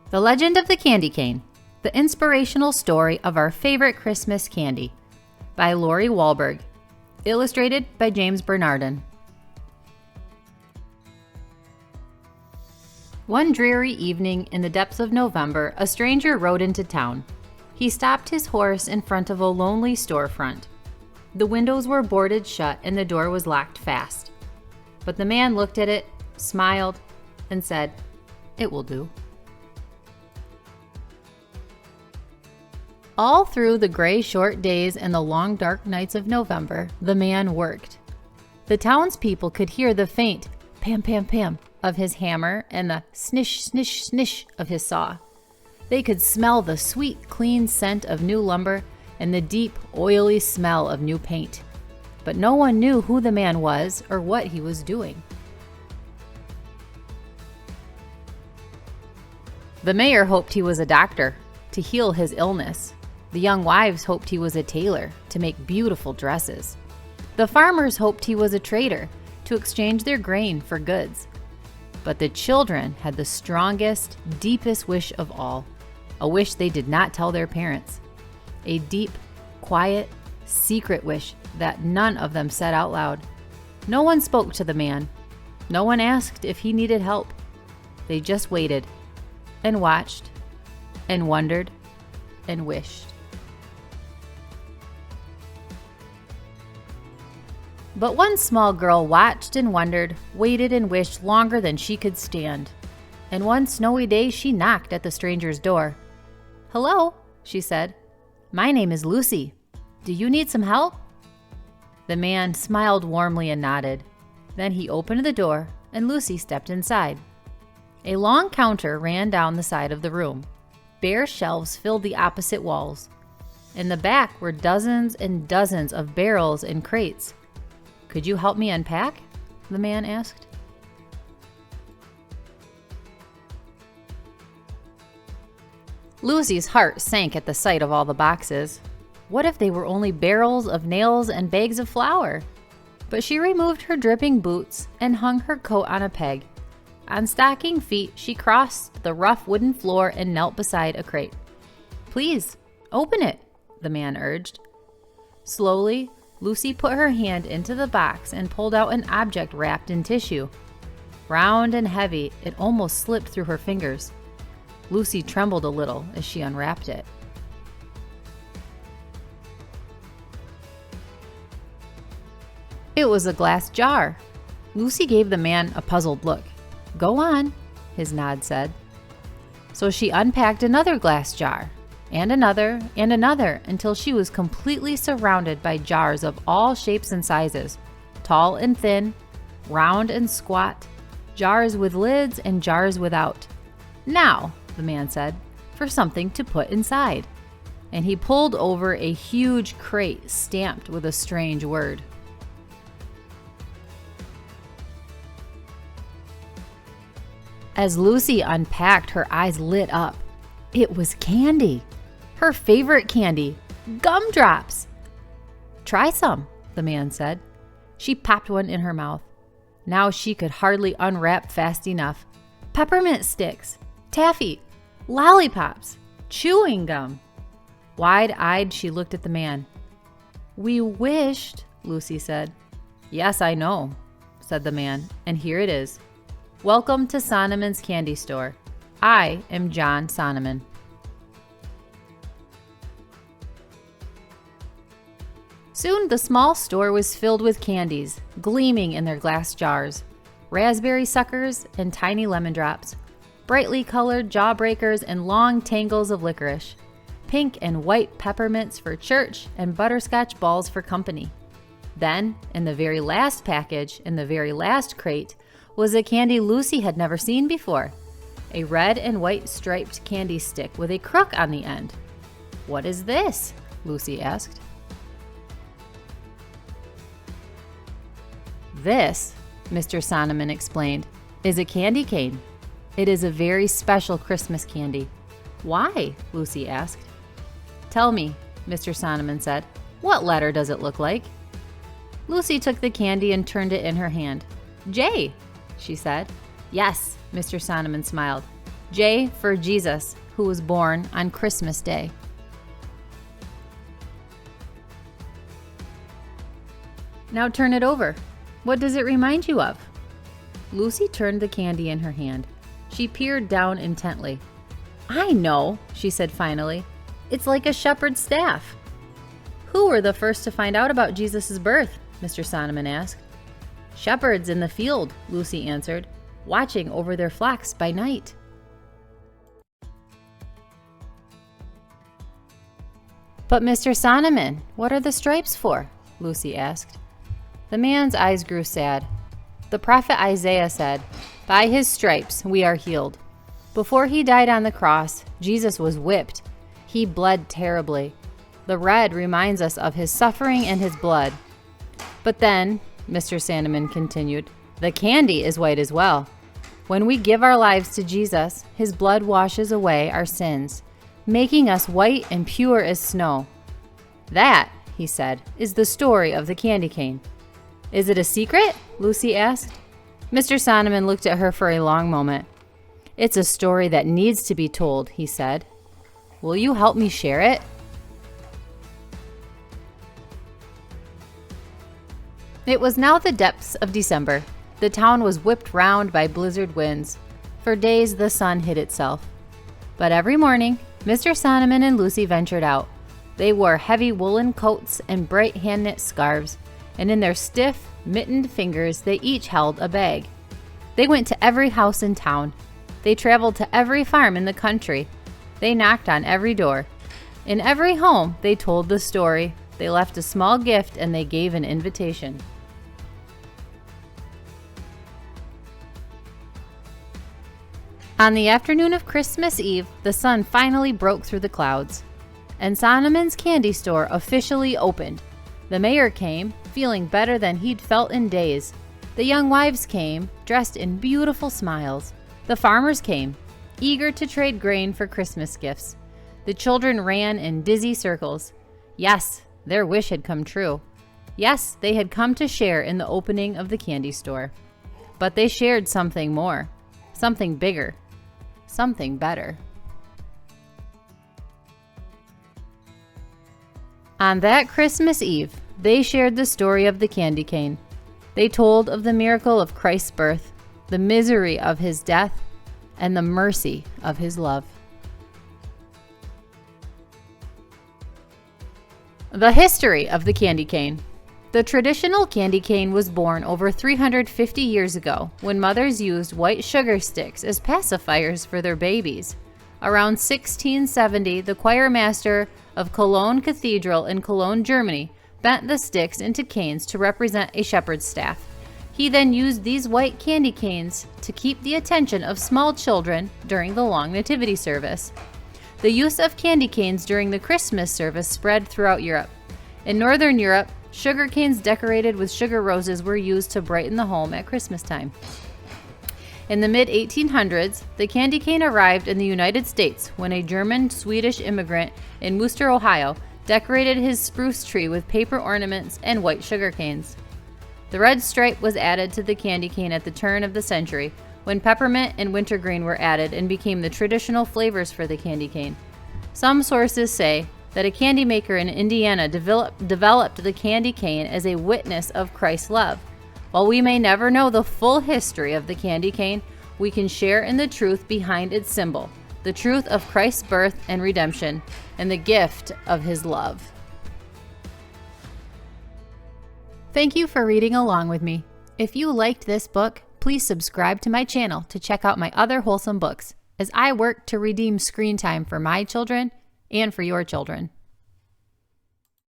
The Legend of the Candy Cane, the inspirational story of our favorite Christmas candy, by Lori Wahlberg, illustrated by James Bernardin. One dreary evening in the depths of November, a stranger rode into town. He stopped his horse in front of a lonely storefront. The windows were boarded shut and the door was locked fast. But the man looked at it, smiled, and said, "It will do." All through the gray short days and the long dark nights of November, the man worked. The townspeople could hear the faint pam pam pam of his hammer and the snish snish snish of his saw. They could smell the sweet, clean scent of new lumber and the deep, oily smell of new paint. But no one knew who the man was or what he was doing. The mayor hoped he was a doctor to heal his illness. The young wives hoped he was a tailor to make beautiful dresses. The farmers hoped he was a trader to exchange their grain for goods. But the children had the strongest, deepest wish of all, a wish they did not tell their parents. A deep, quiet, secret wish that none of them said out loud. No one spoke to the man. No one asked if he needed help. They just waited and watched and wondered and wished. But one small girl watched and wondered, waited and wished longer than she could stand. And one snowy day she knocked at the stranger's door. "Hello," she said. "My name is Lucy. Do you need some help?" The man smiled warmly and nodded. Then he opened the door and Lucy stepped inside. A long counter ran down the side of the room. Bare shelves filled the opposite walls. In the back were dozens and dozens of barrels and crates. "Could you help me unpack?" the man asked. Lucy's heart sank at the sight of all the boxes. What if they were only barrels of nails and bags of flour? But she removed her dripping boots and hung her coat on a peg. On stocking feet, she crossed the rough wooden floor and knelt beside a crate. "Please, open it," the man urged. Slowly, Lucy put her hand into the box and pulled out an object wrapped in tissue. Round and heavy, it almost slipped through her fingers. Lucy trembled a little as she unwrapped it. It was a glass jar. Lucy gave the man a puzzled look. "Go on," his nod said. So she unpacked another glass jar, and another, until she was completely surrounded by jars of all shapes and sizes, tall and thin, round and squat, jars with lids and jars without. "Now," the man said, "for something to put inside." And he pulled over a huge crate stamped with a strange word. As Lucy unpacked, her eyes lit up. It was candy. Her favorite candy, gumdrops. "Try some," the man said. She popped one in her mouth. Now she could hardly unwrap fast enough. Peppermint sticks, taffy, lollipops, chewing gum. Wide-eyed, she looked at the man. "We wished," Lucy said. "Yes, I know," said the man, "and here it is. Welcome to Sonneman's Candy Store. I am John Sonneman." Soon the small store was filled with candies, gleaming in their glass jars. Raspberry suckers and tiny lemon drops, brightly colored jawbreakers and long tangles of licorice, pink and white peppermints for church and butterscotch balls for company. Then, in the very last package, in the very last crate, was a candy Lucy had never seen before, a red and white striped candy stick with a crook on the end. "What is this?" Lucy asked. "This," Mr. Sonneman explained, "is a candy cane. It is a very special Christmas candy." "Why?" Lucy asked. "Tell me," Mr. Sonneman said. "What letter does it look like?" Lucy took the candy and turned it in her hand. "J," she said. "Yes," Mr. Sonneman smiled. J for Jesus, who was born on Christmas Day. Now turn it over. What does it remind you of? Lucy turned the candy in her hand. She peered down intently. I know, she said finally. It's like a shepherd's staff. Who were the first to find out about Jesus' birth? Mr. Sonneman asked. Shepherds in the field, Lucy answered, watching over their flocks by night. But Mr. Sonneman, what are the stripes for? Lucy asked. The man's eyes grew sad. The prophet Isaiah said, by his stripes we are healed. Before he died on the cross, Jesus was whipped. He bled terribly. The red reminds us of his suffering and his blood. But then, Mr. Sonneman continued, the candy is white as well. When we give our lives to Jesus, his blood washes away our sins, making us white and pure as snow. That, he said, is the story of the candy cane. Is it a secret? Lucy asked. Mr. Sonneman looked at her for a long moment. It's a story that needs to be told, he said. Will you help me share it? It was now the depths of December. The town was whipped round by blizzard winds. For days the sun hid itself. But every morning, Mr. Sonneman and Lucy ventured out. They wore heavy woolen coats and bright hand-knit scarves, and in their stiff, mittened fingers they each held a bag. They went to every house in town. They traveled to every farm in the country. They knocked on every door. In every home, they told the story. They left a small gift and they gave an invitation. On the afternoon of Christmas Eve, the sun finally broke through the clouds, and Sonneman's candy store officially opened. The mayor came, feeling better than he'd felt in days. The young wives came, dressed in beautiful smiles. The farmers came, eager to trade grain for Christmas gifts. The children ran in dizzy circles. Yes, their wish had come true. Yes, they had come to share in the opening of the candy store. But they shared something more, something bigger, something better. On that Christmas Eve, they shared the story of the candy cane. They told of the miracle of Christ's birth, the misery of his death, and the mercy of his love. The history of the candy cane. The traditional candy cane was born over 350 years ago when mothers used white sugar sticks as pacifiers for their babies. Around 1670, the choir master of Cologne Cathedral in Cologne, Germany, bent the sticks into canes to represent a shepherd's staff. He then used these white candy canes to keep the attention of small children during the long nativity service. The use of candy canes during the Christmas service spread throughout Europe. In Northern Europe, sugar canes decorated with sugar roses were used to brighten the home at Christmas time. In the mid-1800s, the candy cane arrived in the United States when a German-Swedish immigrant in Wooster, Ohio, decorated his spruce tree with paper ornaments and white sugar canes. The red stripe was added to the candy cane at the turn of the century, when peppermint and wintergreen were added and became the traditional flavors for the candy cane. Some sources say that a candy maker in Indiana developed the candy cane as a witness of Christ's love. While we may never know the full history of the candy cane, we can share in the truth behind its symbol, the truth of Christ's birth and redemption, and the gift of his love. Thank you for reading along with me. If you liked this book, please subscribe to my channel to check out my other wholesome books, as I work to redeem screen time for my children and for your children.